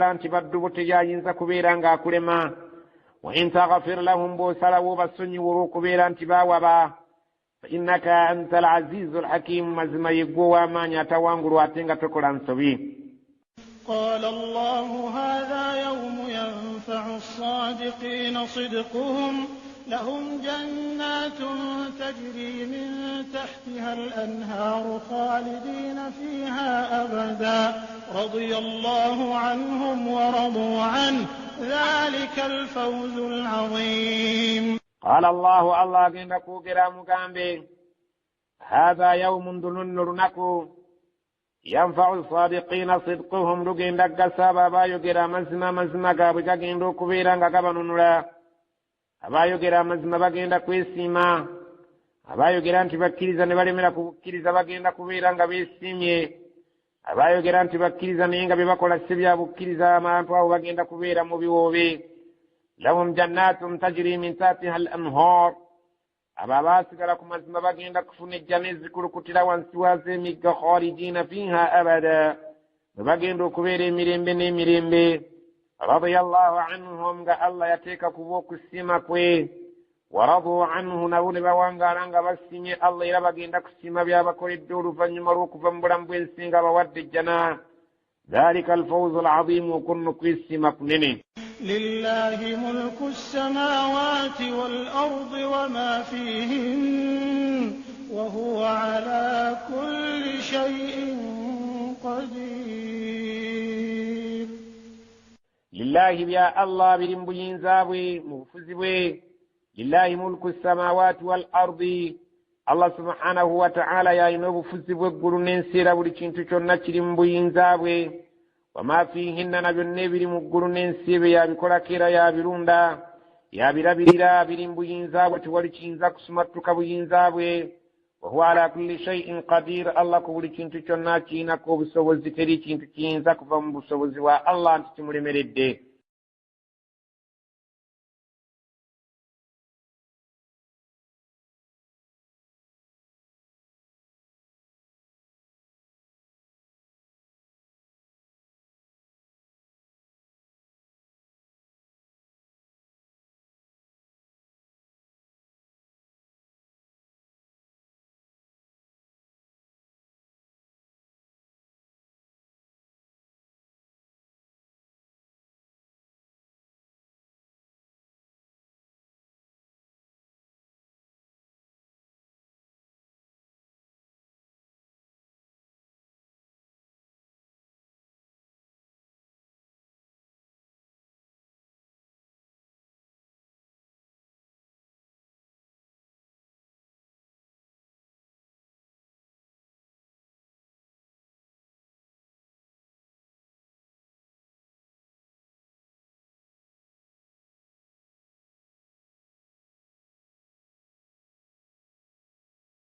anti baddu teyayinza kubeera ng'akulema wa in taghfir lahum bw'osalawo basonyiwe okubeera nti baawaba fa innaka anta al-azizu al-hakim mazima yeggwe ow'amaanyi atawangulwa ate nga tokola nsobi. قال الله هذا يوم ينفع الصادقين صدقهم لهم جنات تجري من تحتها الأنهار خالدين فيها أبدا رضي الله عنهم ورضوا عنه ذلك الفوز العظيم. قال الله جنكو جرام جامبي هذا يوم دلنرنكو ينفع الصادقين صدقهم لجين لك سببا يجرى مزما قابجا جندو كبيرا قبنونا أبا يجرى مزما بجين لك ويسيما أبا يجرى أنت بكيرزا نبالي ملا كيرزا بجين لك كبيرا قبيسيمي أبا يجرى أنت بكيرزا نينغا بباكولا السبيا بكيرزا ما أنتوا بجين لك كبيرا مبيوبي لهم جنات تجري من تحتها الأنهار أبا باسك لكم أزم بقين لك فنجان ذكر كتلا وانسوازي ميقا خارجين فيها أبدا بقين ركبير مريم بي رضي الله عنهم قال الله يتيك كبوك السماكوي ورضوا عنه نقول بوانغا رانغا بسيمي الله يربقين لك السما بيابا كوري الدور فنمروك فنبرم بينسينغا بورد الجنة ذلك الفوز العظيم وكن كويس مكنني. لله ملك السماوات والأرض وما فيهن وهو على كل شيء قدير. لله يا الله برمبين زابي مفزبي لله ملك السماوات والأرض الله سبحانه وتعالى يا إنه فزبي قرنين سيرا ولكنتو چنچرم بين زابي وما فيهن نبني برمقرنين سيبي يا بكرا كيرا يا بروندا يا برابيرا برمبين زابي ولكن زاك سمتك بين زابي وهو على كل شيء قدير الله كولكنتو چنچينا كوبسو وزكري چنچين زاك فمبسو وزوا الله انت تمري مريد